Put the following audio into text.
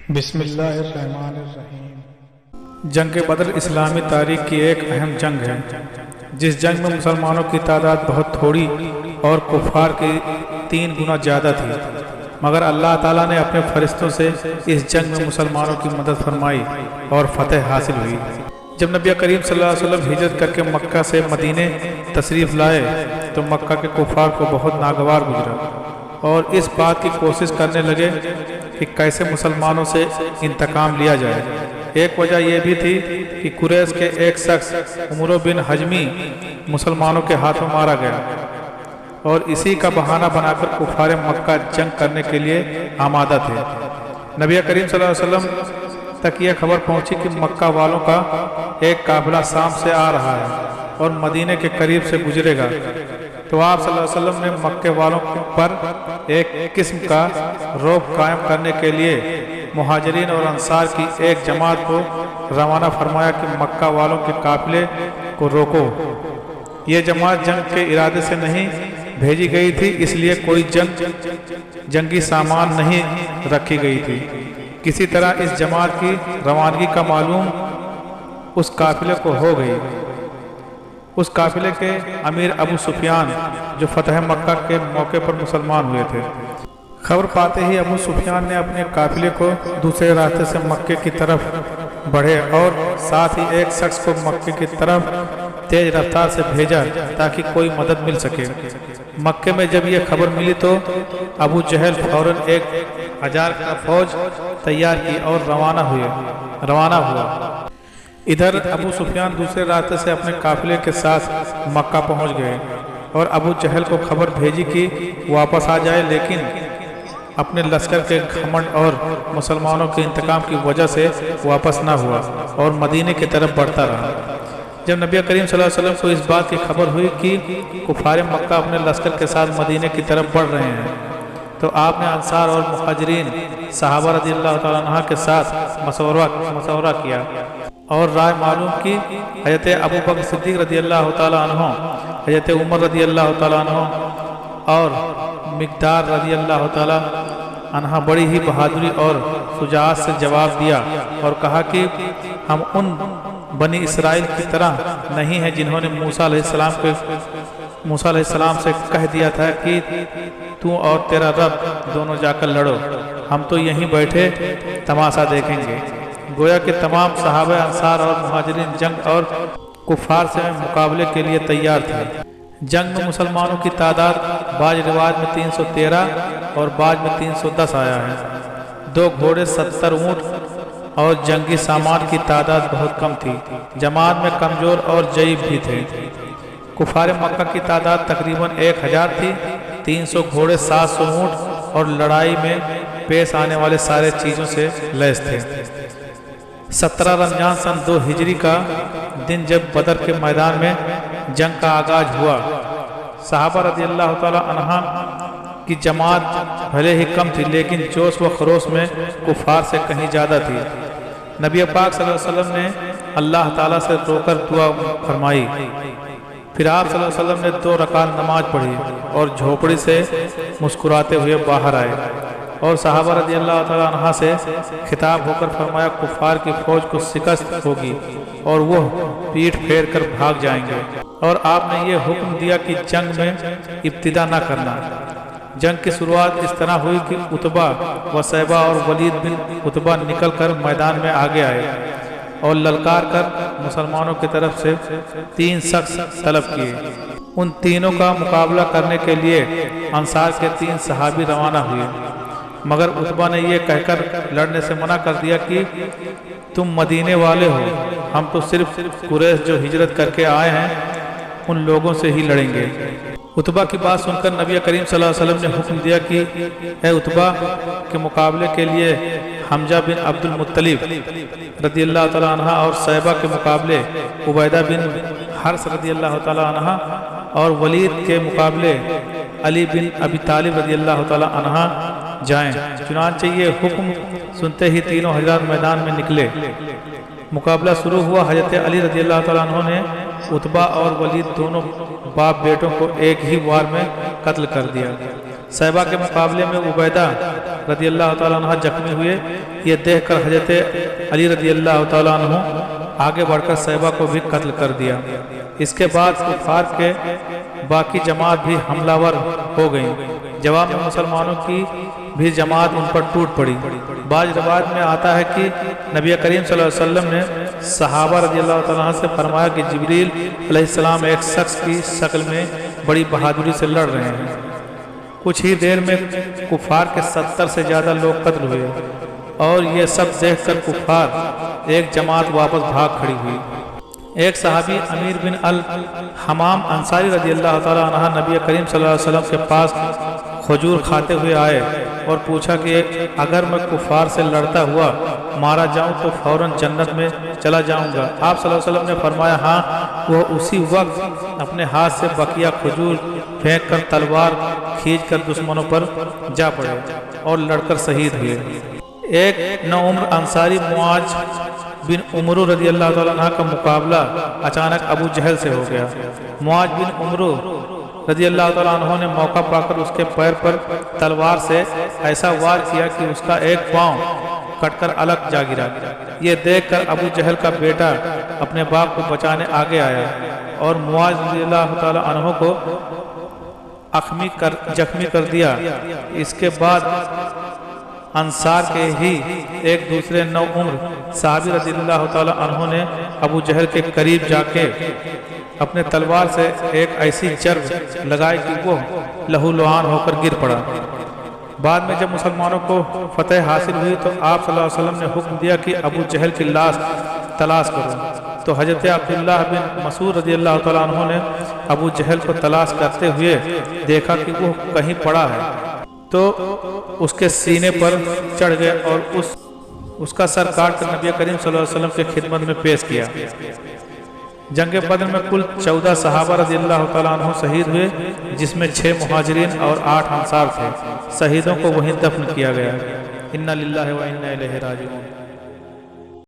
بسم اللہ الرحمن الرحیم۔ جنگ بدر اسلامی تاریخ کی ایک اہم جنگ ہے، جس جنگ میں مسلمانوں کی تعداد بہت تھوڑی اور کفار کی 3 گنا زیادہ تھی، مگر اللہ تعالیٰ نے اپنے فرشتوں سے اس جنگ میں مسلمانوں کی مدد فرمائی اور فتح حاصل ہوئی۔ جب نبی کریم صلی اللہ علیہ وسلم ہجرت کر کے مکہ سے مدینے تشریف لائے تو مکہ کے کفار کو بہت ناگوار گزرا اور اس بات کی کوشش کرنے لگے کہ کیسے مسلمانوں سے انتقام لیا جائے۔ ایک وجہ یہ بھی تھی کہ قریش کے ایک شخص عمر بن حجمی مسلمانوں کے ہاتھوں مارا گیا اور اسی کا بہانہ بنا کر کفار مکہ جنگ کرنے کے لیے آمادہ تھے۔ نبی کریم صلی اللہ علیہ وسلم تک یہ خبر پہنچی کہ مکہ والوں کا ایک قافلہ شام سے آ رہا ہے اور مدینے کے قریب سے گزرے گا، تو آپ صلی اللہ علیہ وسلم نے مکے والوں پر ایک قسم کا رعب قائم کرنے کے لیے مہاجرین اور انصار کی ایک جماعت کو روانہ فرمایا کہ مکہ والوں کے قافلے کو روکو۔ یہ جماعت جنگ کے ارادے سے نہیں بھیجی گئی تھی، اس لیے کوئی جنگی سامان نہیں رکھی گئی تھی۔ کسی طرح اس جماعت کی روانگی کا معلوم اس قافلے کو ہو گئی۔ اس قافلے کے امیر ابو سفیان جو فتح مکہ کے موقع پر مسلمان ہوئے تھے، خبر پاتے ہی ابو سفیان نے اپنے قافلے کو دوسرے راستے سے مکے کی طرف بڑھے اور ساتھ ہی ایک شخص کو مکے کی طرف تیز رفتار سے بھیجا تاکہ کوئی مدد مل سکے۔ مکے میں جب یہ خبر ملی تو ابو جہل فوراً 1000 کا فوج تیار کی اور روانہ ہوا۔ ادھر ابو سفیان دوسرے راستے سے اپنے قافلے کے ساتھ مکہ پہنچ گئے اور ابو جہل کو خبر بھیجی کہ واپس آ جائے، لیکن اپنے لشکر کے گھمنڈ اور مسلمانوں کے انتقام کی وجہ سے واپس نہ ہوا اور مدینے کی طرف بڑھتا رہا۔ جب نبی کریم صلی اللہ علیہ وسلم کو اس بات کی خبر ہوئی کہ کفار مکہ اپنے لشکر کے ساتھ مدینے کی طرف بڑھ رہے ہیں، تو آپ نے انصار اور مہاجرین صحابہ رضی اللہ تعالیٰ عنہ کے ساتھ مشورہ کیا اور رائے معلوم کی۔ حضرت ابو بکر صدیق رضی اللہ تعالیٰ عنہ، حضرت عمر رضی اللہ تعالیٰ عنہ اور مقدار رضی اللہ تعالیٰ عنہ بڑی ہی بہادری اور شجاعت سے جواب دیا اور کہا کہ ہم ان بنی اسرائیل کی طرح نہیں ہیں جنہوں نے موسیٰ علیہ السلام سے کہہ دیا تھا کہ تو اور تیرا رب دونوں جا کر لڑو، ہم تو یہیں بیٹھے تماشا دیکھیں گے۔ گویا کہ تمام صحابہ انصار اور مہاجرین جنگ اور کفار سے مقابلے کے لیے تیار تھے۔ جنگ میں مسلمانوں کی تعداد بعض روایت میں 313 اور بعض میں 310 آیا ہے۔ 2 گھوڑے، 70 اونٹ اور جنگی سامان کی تعداد بہت کم تھی۔ جماعت میں کمزور اور ضعیف بھی تھے۔ کفار مکہ کی تعداد تقریباً 1000 تھی، 300 گھوڑے، 700 اونٹ اور لڑائی میں پیش آنے والے سارے چیزوں سے لیس تھے۔ 17 رمضان سن 2 ہجری کا دن جب بدر کے میدان میں جنگ کا آغاز ہوا، صحابہ رضی اللہ تعالیٰ عنہ کی جماعت بھلے ہی کم تھی لیکن جوش و خروش میں کفار سے کہیں زیادہ تھی۔ نبی پاک صلی اللہ علیہ وسلم نے اللہ تعالیٰ سے رو کر دعا فرمائی، پھر آپ صلی اللہ علیہ وسلم نے 2 رکعت نماز پڑھی اور جھوپڑی سے مسکراتے ہوئے باہر آئے اور صحابہ رضی اللہ تعالیٰ عنہ سے خطاب ہو کر فرمایا کفار کی فوج کو شکست ہوگی اور وہ پیٹھ پھیر کر بھاگ جائیں گے، اور آپ نے یہ حکم دیا کہ جنگ میں ابتدا نہ کرنا۔ جنگ کی شروعات اس طرح ہوئی کہ عتبہ و شیبہ اور ولید بن عتبہ نکل کر میدان میں آگے آئے اور للکار کر مسلمانوں کی طرف سے 3 شخص طلب کیے۔ ان تینوں کا مقابلہ کرنے کے لیے انصار کے 3 صحابی روانہ ہوئے، مگر عتبہ نے یہ کہہ کر لڑنے سے منع کر دیا کہ تم مدینے والے ہو، ہم تو صرف قریش جو ہجرت کر کے آئے ہیں ان لوگوں سے ہی لڑیں گے۔ عتبہ کی بات سن کر نبی کریم صلی اللہ علیہ وسلم نے حکم دیا کہ اے عتبہ کے مقابلے کے لیے حمزہ بن عبد المطلب رضی اللہ تعالیٰ عنہ اور شیبہ کے مقابلے عبیدہ بن حرث رضی اللہ تعالیٰ عنہ اور ولید کے مقابلے علی بن ابی طالب رضی اللہ تعالیٰ عنہ جائیں۔ چنانچہ یہ حکم سنتے ہی تینوں حضرات میدان میں نکلے۔ مقابلہ شروع ہوا۔ حضرت علی رضی اللہ تعالیٰ عنہ نے عتبہ اور ولید دونوں باپ بیٹوں کو ایک ہی وار میں قتل کر دیا۔ شیبہ کے مقابلے میں عبیدہ رضی اللہ تعالیٰ عنہ زخمی ہوئے۔ یہ دیکھ کر حضرت علی رضی اللہ تعالیٰ عنہ آگے بڑھ کر صحابہ کو بھی قتل کر دیا۔ اس کے بعد کفار کے باقی جماعت بھی حملہ ور ہو گئیں۔ جواب میں مسلمانوں کی بھی جماعت ان پر ٹوٹ پڑی۔ بعض روایت میں آتا ہے کہ نبی کریم صلی اللہ علیہ وسلم نے صحابہ رضی اللہ تعالیٰ عنہ سے فرمایا کہ جبریل علیہ السلام ایک شخص کی شکل میں بڑی بہادری سے لڑ رہے ہیں۔ کچھ ہی دیر میں کفار کے 70 سے زیادہ لوگ قتل ہوئے اور یہ سب دیکھ کر کفار ایک جماعت واپس بھاگ کھڑی ہوئی۔ ایک صحابی امیر بن الحمام انصاری رضی اللہ تعالیٰ عنہ نبی کریم صلی اللہ علیہ وسلم کے پاس کھجور کھاتے ہوئے آئے اور پوچھا کہ اگر میں کفار سے لڑتا ہوا مارا جاؤں تو فوراً جنت میں چلا جاؤں گا؟ آپ صلی اللہ علیہ وسلم نے فرمایا ہاں۔ وہ اسی وقت اپنے ہاتھ سے بقیہ کھجور پھینک کر تلوار کھینچ کر دشمنوں پر جا پڑے اور لڑ کر شہید ہوئے۔ ایک نوعمر انصاری معاذ بن عمرو رضی اللہ تعالیٰ عنہ کا مقابلہ اچانک ابو جہل سے ہو گیا۔ معاذ بن عمرو رضی اللہ تعالیٰ عنہ نے موقع پا کر اس کے پیر پر تلوار سے ایسا وار کیا کہ اس کا ایک پاؤں کٹ کر الگ جا گرا۔ یہ دیکھ کر ابو جہل کا بیٹا اپنے باپ کو بچانے آگے آیا اور معاذ رضی اللہ تعالیٰ عنہ کو زخمی کر دیا۔ اس کے بعد انصار کے ہی ایک دوسرے نوعمر صحابی رضی اللہ تعالیٰ عنہ نے ابو جہل کے قریب جا کے اپنے تلوار سے ایک ایسی چرب لگائی کہ وہ لہو لعان ہو کر گر پڑا۔ بعد میں جب مسلمانوں کو فتح حاصل ہوئی تو آپ صلی اللہ علیہ وسلم نے حکم دیا کہ ابو جہل کی لاش تلاش کرو۔ تو حضرت عبداللہ بن مسعود رضی اللہ تعالیٰ عنہ نے ابو جہل کو تلاش کرتے ہوئے دیکھا کہ وہ کہیں پڑا ہے تو اس کے سینے پر چڑھ گئے اور اس کا سر کاٹ کر نبی کریم صلی اللہ علیہ وسلم کے خدمت میں پیش کیا۔ جنگ بدر میں کل 14 صحابہ رضی اللہ تعالیٰ عنہ شہید ہوئے، جس میں 6 مہاجرین اور 8 انصار تھے۔ شہیدوں کو وہیں دفن کیا گیا۔ انا للہ و انا الیہ راجعون۔